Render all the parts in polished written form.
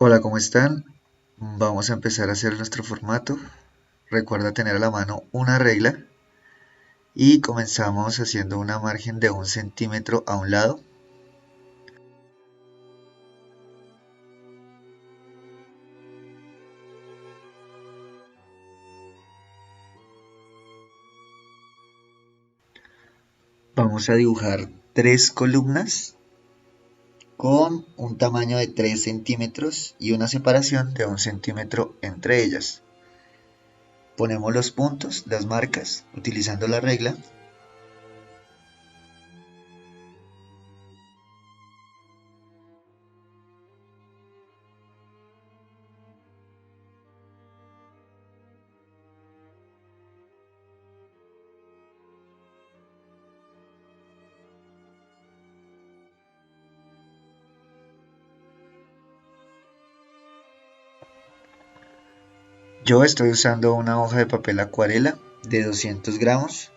Hola, ¿cómo están? Vamos a empezar a hacer nuestro formato. Recuerda tener a la mano una regla y comenzamos haciendo una margen de 1 centímetro a un lado. Vamos a dibujar 3 columnas con un tamaño de 3 centímetros y una separación de 1 centímetro entre ellas. Ponemos los puntos, las marcas, utilizando la regla. Yo estoy usando una hoja de papel acuarela de 200 gramos.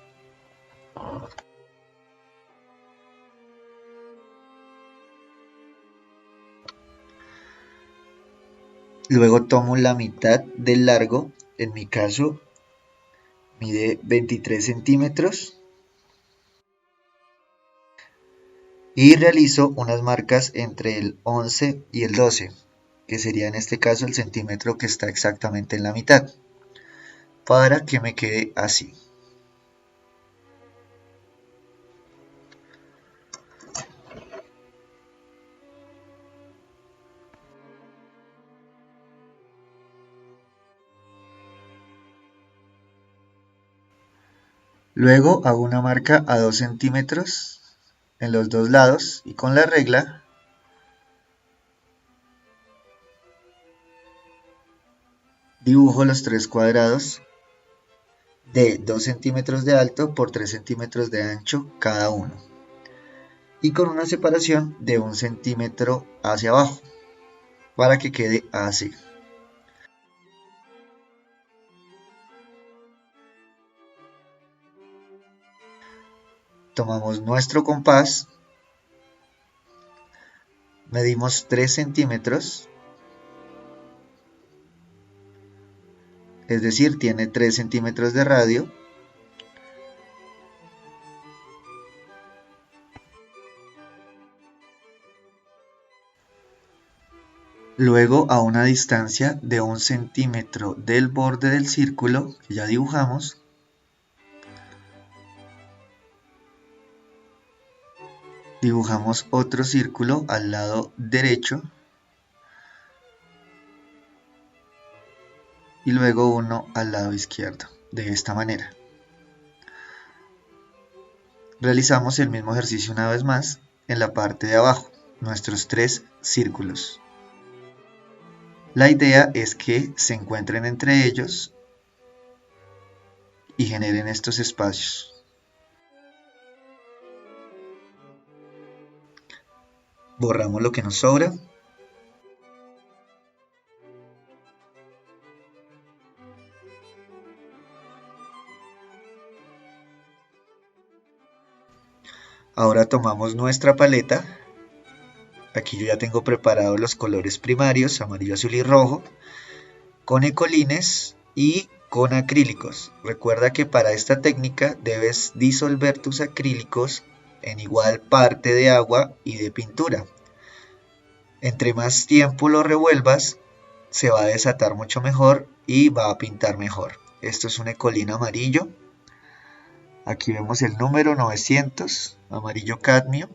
Luego tomo la mitad del largo, en mi caso mide 23 centímetros, y realizo unas marcas entre el 11 y el 12, que sería en este caso el centímetro que está exactamente en la mitad, para que me quede así. Luego hago una marca a 2 centímetros en los dos lados y con la regla dibujo los 3 cuadrados de 2 centímetros de alto por 3 centímetros de ancho cada uno, y con una separación de 1 centímetro hacia abajo para que quede así. Tomamos nuestro compás, medimos 3 centímetros, es decir, tiene 3 centímetros de radio. Luego, a una distancia de 1 centímetro del borde del círculo que ya dibujamos, dibujamos otro círculo al lado derecho y luego uno al lado izquierdo, de esta manera. Realizamos el mismo ejercicio una vez más en la parte de abajo, nuestros 3 círculos. La idea es que se encuentren entre ellos y generen estos espacios. Borramos lo que nos sobra. Ahora tomamos nuestra paleta. Aquí yo ya tengo preparados los colores primarios, amarillo, azul y rojo, con ecolines y con acrílicos. Recuerda que para esta técnica debes disolver tus acrílicos en igual parte de agua y de pintura. Entre más tiempo lo revuelvas, se va a desatar mucho mejor y va a pintar mejor. Esto es un ecolín amarillo. Aquí vemos el número 900, amarillo cadmio.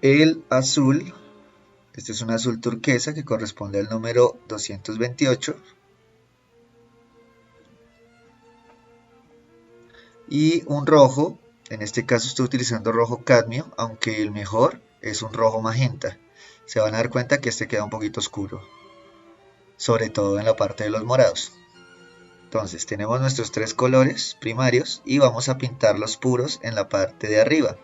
El azul, este es un azul turquesa que corresponde al número 228. Y un rojo, en este caso estoy utilizando rojo cadmio, aunque el mejor es un rojo magenta. Se van a dar cuenta que este queda un poquito oscuro, sobre todo en la parte de los morados. Entonces tenemos nuestros 3 colores primarios y vamos a pintar los puros en la parte de arriba.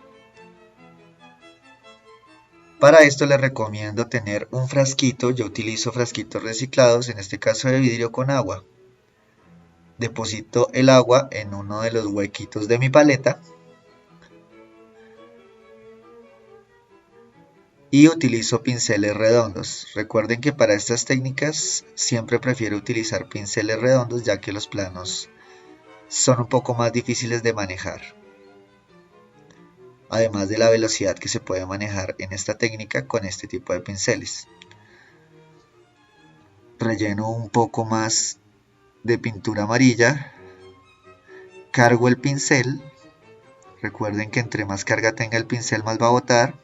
Para esto les recomiendo tener un frasquito. Yo utilizo frasquitos reciclados, en este caso de vidrio, con agua. Deposito el agua en uno de los huequitos de mi paleta y utilizo pinceles redondos. Recuerden que para estas técnicas siempre prefiero utilizar pinceles redondos, ya que los planos son un poco más difíciles de manejar. Además de la velocidad que se puede manejar en esta técnica con este tipo de pinceles. Relleno un poco más de pintura amarilla, cargo el pincel, recuerden que entre más carga tenga el pincel más va a botar,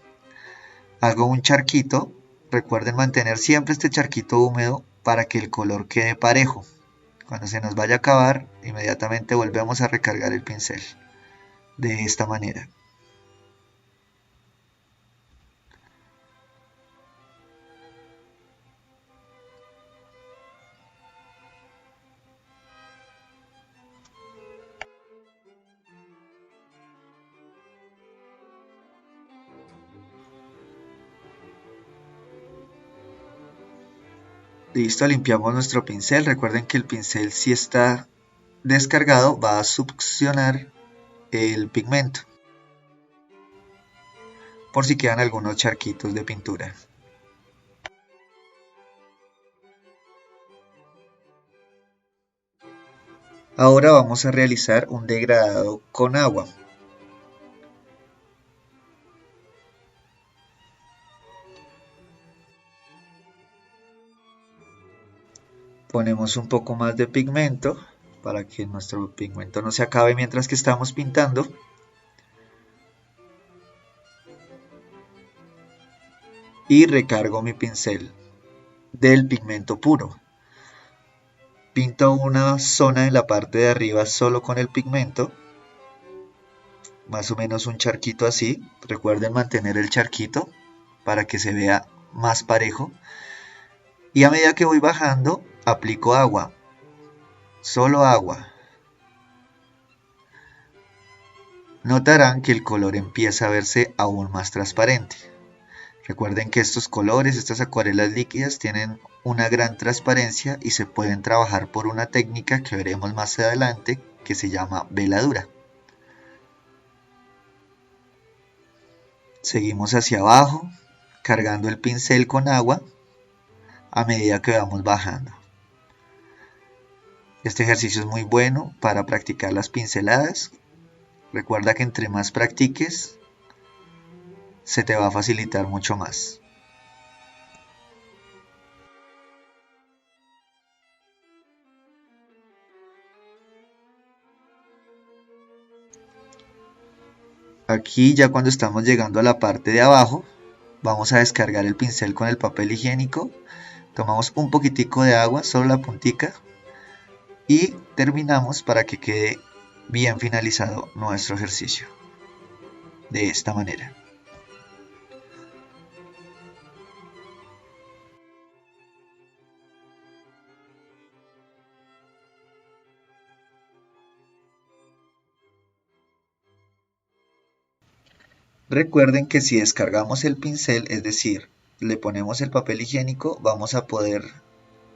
hago un charquito, recuerden mantener siempre este charquito húmedo para que el color quede parejo. Cuando se nos vaya a acabar, inmediatamente volvemos a recargar el pincel, de esta manera. Listo, limpiamos nuestro pincel. Recuerden que el pincel, si está descargado, va a succionar el pigmento, por si quedan algunos charquitos de pintura. Ahora vamos a realizar un degradado con agua. Ponemos un poco más de pigmento para que nuestro pigmento no se acabe mientras que estamos pintando. Y recargo mi pincel del pigmento puro. Pinto una zona en la parte de arriba solo con el pigmento, más o menos un charquito así. Recuerden mantener el charquito para que se vea más parejo. Y a medida que voy bajando, aplico agua, solo agua. Notarán que el color empieza a verse aún más transparente. Recuerden que estos colores, estas acuarelas líquidas, tienen una gran transparencia y se pueden trabajar por una técnica que veremos más adelante que se llama veladura. Seguimos hacia abajo, cargando el pincel con agua a medida que vamos bajando. Este ejercicio es muy bueno para practicar las pinceladas. Recuerda que entre más practiques, se te va a facilitar mucho más. Aquí ya cuando estamos llegando a la parte de abajo, vamos a descargar el pincel con el papel higiénico. Tomamos un poquitico de agua, solo la puntica, y terminamos para que quede bien finalizado nuestro ejercicio. De esta manera. Recuerden que si descargamos el pincel, es decir, le ponemos el papel higiénico, vamos a poder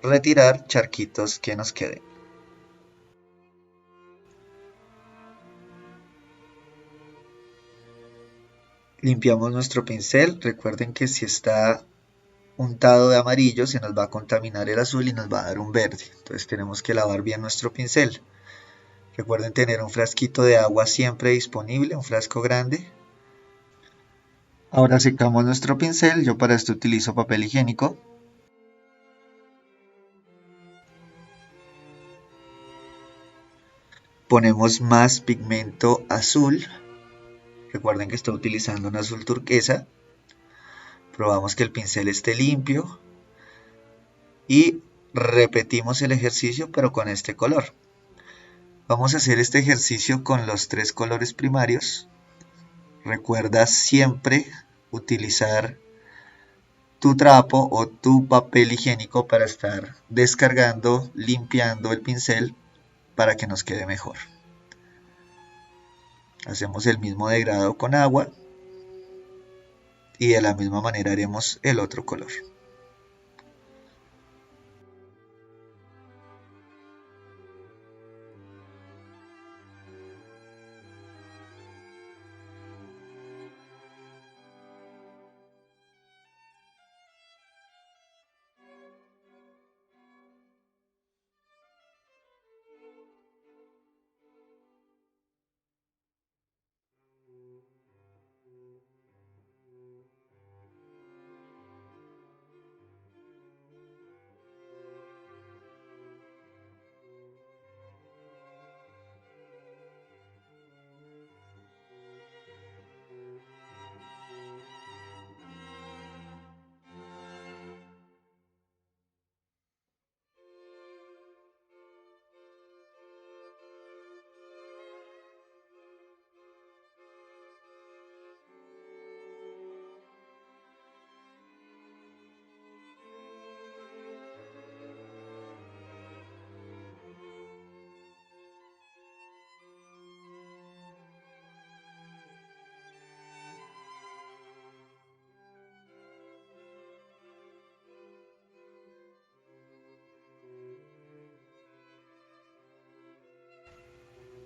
retirar charquitos que nos queden. Limpiamos nuestro pincel. Recuerden que si está untado de amarillo se nos va a contaminar el azul y nos va a dar un verde. Entonces tenemos que lavar bien nuestro pincel. Recuerden tener un frasquito de agua siempre disponible, un frasco grande. Ahora secamos nuestro pincel. Yo para esto utilizo papel higiénico. Ponemos más pigmento azul. Recuerden que estoy utilizando un azul turquesa. Probamos que el pincel esté limpio. Y repetimos el ejercicio pero con este color. Vamos a hacer este ejercicio con los tres colores primarios. Recuerda siempre utilizar tu trapo o tu papel higiénico para estar descargando, limpiando el pincel para que nos quede mejor. Hacemos el mismo degradado con agua y de la misma manera haremos el otro color.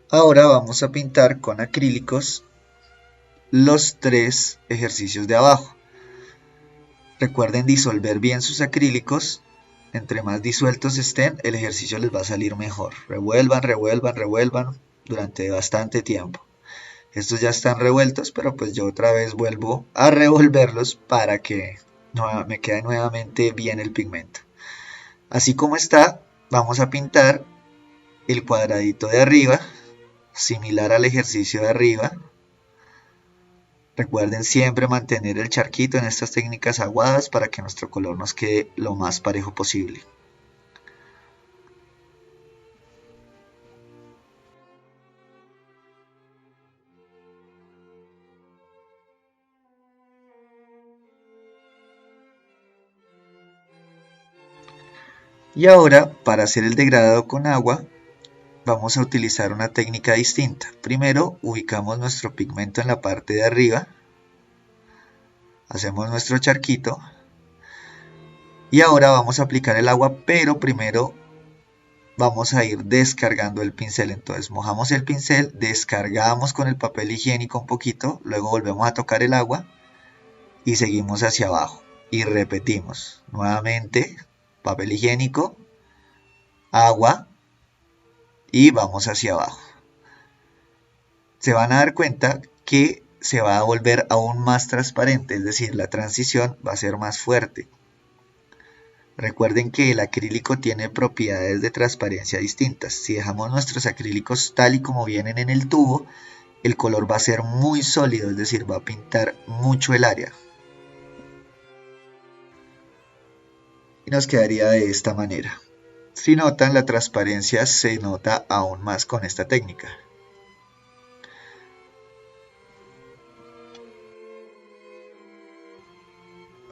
Ahora vamos a pintar con acrílicos los tres ejercicios de abajo. Recuerden disolver bien sus acrílicos. Entre más disueltos estén, el ejercicio les va a salir mejor. Revuelvan, revuelvan, revuelvan durante bastante tiempo. Estos ya están revueltos, pero pues yo otra vez vuelvo a revolverlos para que me quede nuevamente bien el pigmento. Así como está, vamos a pintar el cuadradito de arriba, similar al ejercicio de arriba. Recuerden siempre mantener el charquito en estas técnicas aguadas para que nuestro color nos quede lo más parejo posible. Y ahora, para hacer el degradado con agua, vamos a utilizar una técnica distinta. Primero, ubicamos nuestro pigmento en la parte de arriba, hacemos nuestro charquito, y ahora vamos a aplicar el agua, pero primero vamos a ir descargando el pincel. Entonces mojamos el pincel, descargamos con el papel higiénico un poquito, luego volvemos a tocar el agua y seguimos hacia abajo. Y repetimos nuevamente, papel higiénico, agua y vamos hacia abajo. Se van a dar cuenta que se va a volver aún más transparente, es decir, la transición va a ser más fuerte. Recuerden que el acrílico tiene propiedades de transparencia distintas. Si dejamos nuestros acrílicos tal y como vienen en el tubo, el color va a ser muy sólido, es decir, va a pintar mucho el área. Y nos quedaría de esta manera. Si notan, la transparencia se nota aún más con esta técnica.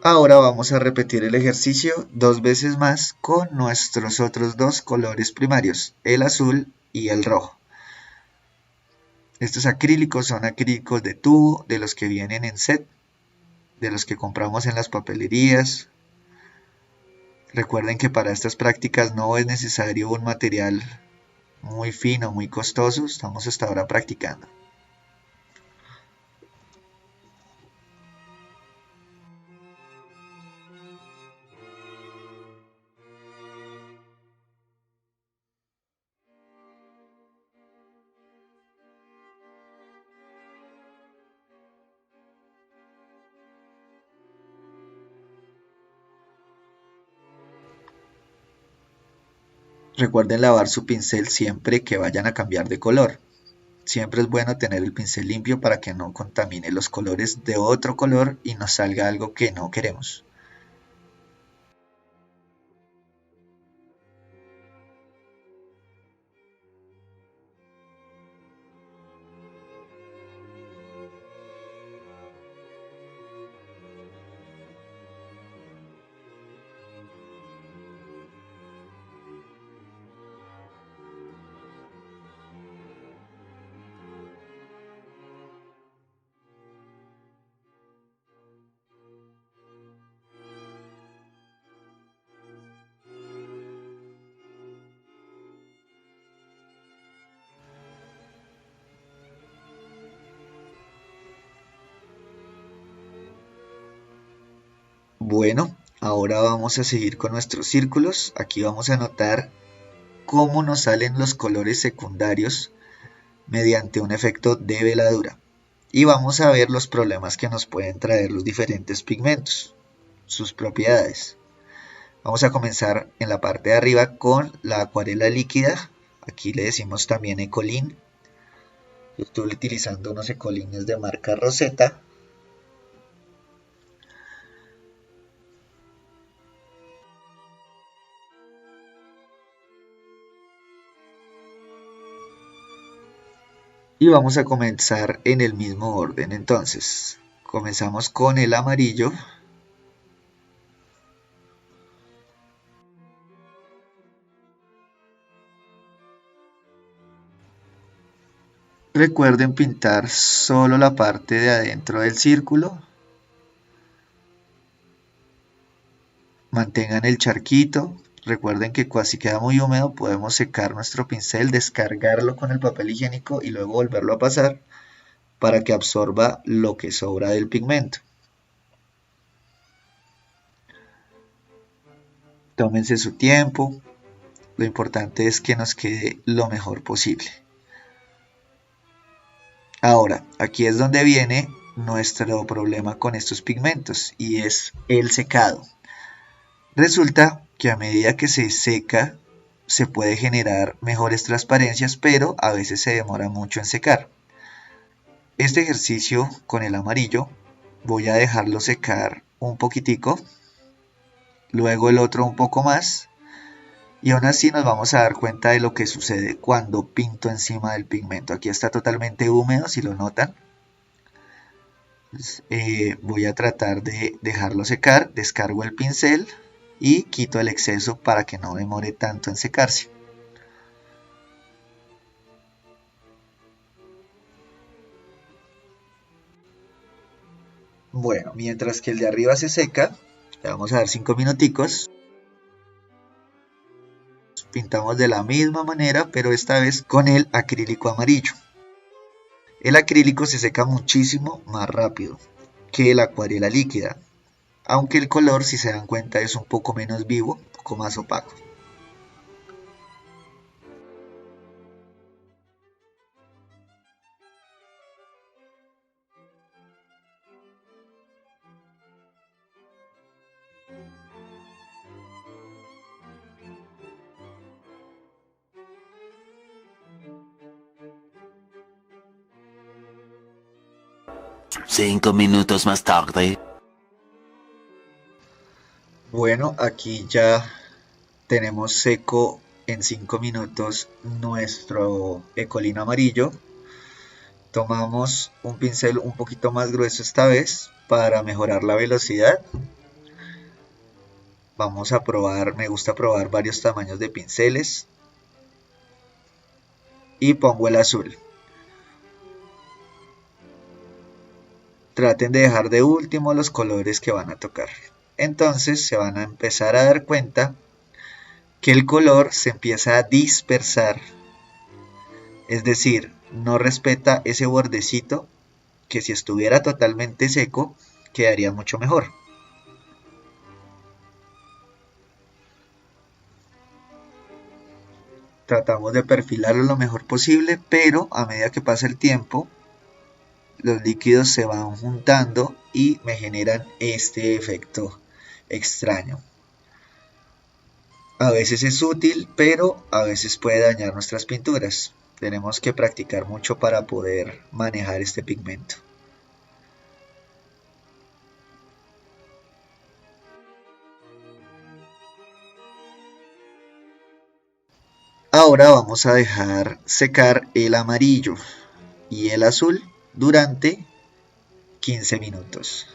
Ahora vamos a repetir el ejercicio dos veces más con nuestros otros dos colores primarios, el azul y el rojo. Estos acrílicos son acrílicos de tubo, de los que vienen en set, de los que compramos en las papelerías. Recuerden que para estas prácticas no es necesario un material muy fino, muy costoso, estamos hasta ahora practicando. Recuerden lavar su pincel siempre que vayan a cambiar de color. Siempre es bueno tener el pincel limpio para que no contamine los colores de otro color y nos salga algo que no queremos. Bueno, ahora vamos a seguir con nuestros círculos. Aquí vamos a notar cómo nos salen los colores secundarios mediante un efecto de veladura. Y vamos a ver los problemas que nos pueden traer los diferentes pigmentos, sus propiedades. Vamos a comenzar en la parte de arriba con la acuarela líquida. Aquí le decimos también Ecolin. Yo estoy utilizando unos Ecolines de marca Rosetta. Y vamos a comenzar en el mismo orden. Entonces, comenzamos con el amarillo. Recuerden pintar solo la parte de adentro del círculo. Mantengan el charquito Recuerden que si queda muy húmedo podemos secar nuestro pincel, descargarlo con el papel higiénico y luego volverlo a pasar para que absorba lo que sobra del pigmento. Tómense su tiempo, lo importante es que nos quede lo mejor posible. Ahora, aquí es donde viene nuestro problema con estos pigmentos y es el secado. Resulta que a medida que se seca se puede generar mejores transparencias, pero a veces se demora mucho en secar. Este ejercicio con el amarillo voy a dejarlo secar un poquitico, luego el otro un poco más, y aún así nos vamos a dar cuenta de lo que sucede cuando pinto encima del pigmento. Aquí está totalmente húmedo, si lo notan. Voy a tratar de dejarlo secar, descargo el pincel y quito el exceso para que no demore tanto en secarse. Bueno, mientras que el de arriba se seca, le vamos a dar 5 minuticos. Pintamos de la misma manera, pero esta vez con el acrílico amarillo. El acrílico se seca muchísimo más rápido que la acuarela líquida, aunque el color, si se dan cuenta, es un poco menos vivo, un poco más opaco. Cinco minutos más tarde. Bueno, aquí ya tenemos seco en 5 minutos nuestro ecolino amarillo. Tomamos un pincel un poquito más grueso esta vez para mejorar la velocidad. Vamos a probar, me gusta probar varios tamaños de pinceles. Y pongo el azul. Traten de dejar de último los colores que van a tocar. Entonces se van a empezar a dar cuenta que el color se empieza a dispersar. Es decir, no respeta ese bordecito que si estuviera totalmente seco quedaría mucho mejor. Tratamos de perfilarlo lo mejor posible, pero a medida que pasa el tiempo los líquidos se van juntando y me generan este efecto extraño. A veces es útil, pero a veces puede dañar nuestras pinturas. Tenemos que practicar mucho para poder manejar este pigmento. Ahora vamos a dejar secar el amarillo y el azul durante 15 minutos.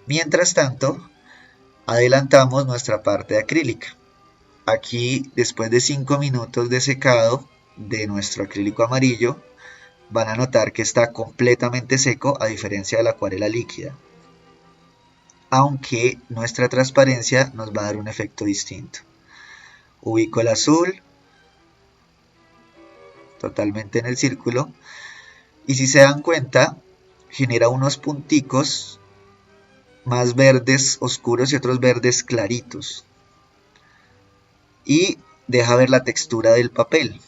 Mientras tanto, adelantamos nuestra parte acrílica. Aquí, después de 5 minutos de secado de nuestro acrílico amarillo, van a notar que está completamente seco a diferencia de la acuarela líquida. Aunque nuestra transparencia nos va a dar un efecto distinto. Ubico el azul totalmente en el círculo y si se dan cuenta genera unos punticos más verdes oscuros y otros verdes claritos y deja ver la textura del papel.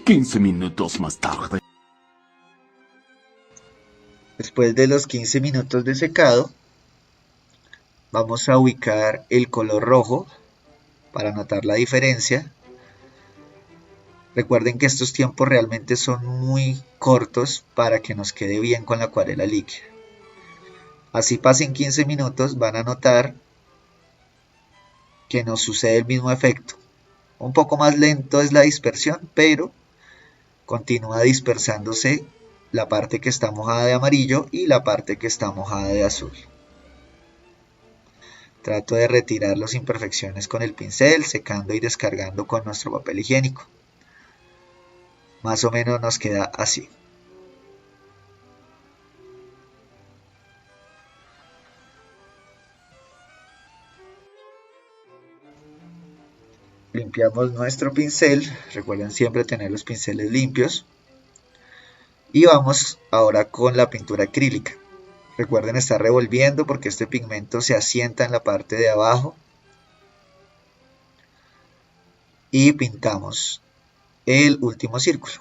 Quince minutos más tarde. Después de los 15 minutos de secado vamos a ubicar el color rojo para notar la diferencia. Recuerden que estos tiempos realmente son muy cortos para que nos quede bien con la acuarela líquida. Así pasen 15 minutos van a notar que nos sucede el mismo efecto. Un poco más lento es la dispersión, pero continúa dispersándose la parte que está mojada de amarillo y la parte que está mojada de azul. Trato de retirar las imperfecciones con el pincel, secando y descargando con nuestro papel higiénico. Más o menos nos queda así. Limpiamos nuestro pincel, recuerden siempre tener los pinceles limpios. Y vamos ahora con la pintura acrílica. Recuerden estar revolviendo porque este pigmento se asienta en la parte de abajo. Y pintamos el último círculo.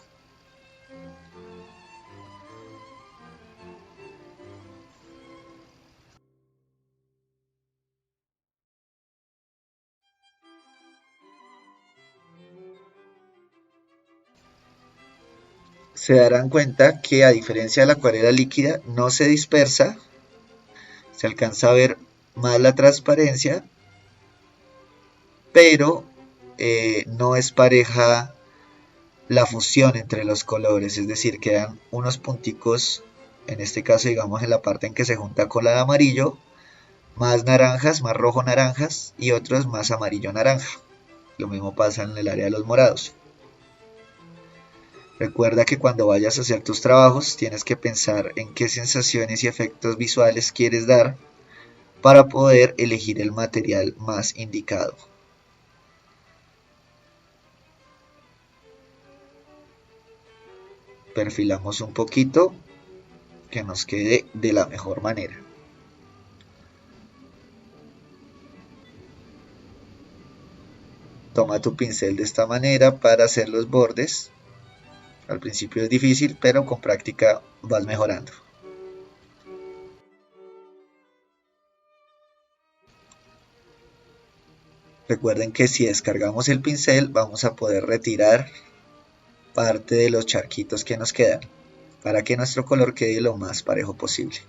Se darán cuenta que a diferencia de la acuarela líquida no se dispersa, se alcanza a ver más la transparencia, pero no es pareja la fusión entre los colores, es decir, quedan unos punticos, en este caso digamos en la parte en que se junta con la de amarillo, más naranjas, más rojo naranjas y otros más amarillo naranja. Lo mismo pasa en el área de los morados. Recuerda que cuando vayas a hacer tus trabajos tienes que pensar en qué sensaciones y efectos visuales quieres dar para poder elegir el material más indicado. Perfilamos un poquito que nos quede de la mejor manera. Toma tu pincel de esta manera para hacer los bordes. Al principio es difícil, pero con práctica vas mejorando. Recuerden que si descargamos el pincel vamos a poder retirar parte de los charquitos que nos quedan para que nuestro color quede lo más parejo posible.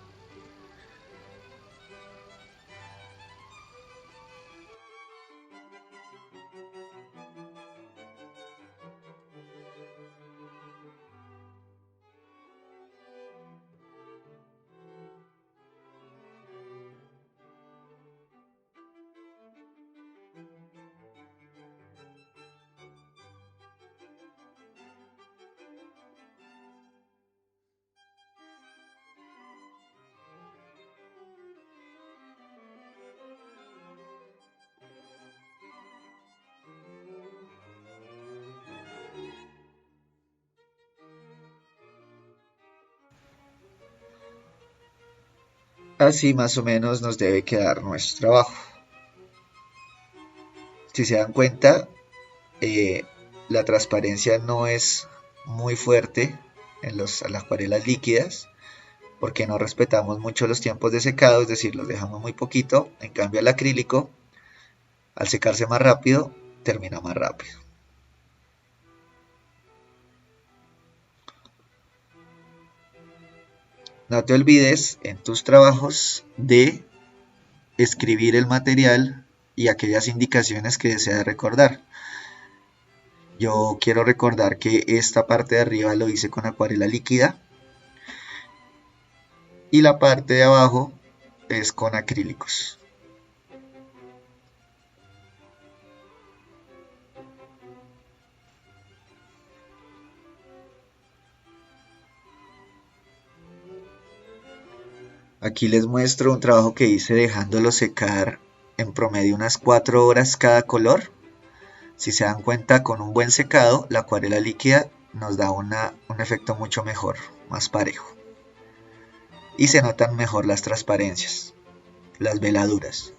Así más o menos nos debe quedar nuestro trabajo. Si se dan cuenta, la transparencia no es muy fuerte en las acuarelas líquidas porque no respetamos mucho los tiempos de secado, es decir, los dejamos muy poquito. En cambio el acrílico, al secarse más rápido, termina más rápido. No te olvides en tus trabajos de escribir el material y aquellas indicaciones que deseas recordar. Yo quiero recordar que esta parte de arriba lo hice con acuarela líquida y la parte de abajo es con acrílicos. Aquí les muestro un trabajo que hice dejándolo secar en promedio unas 4 horas cada color. Si se dan cuenta, con un buen secado, la acuarela líquida nos da un efecto mucho mejor, más parejo. Y se notan mejor las transparencias, las veladuras.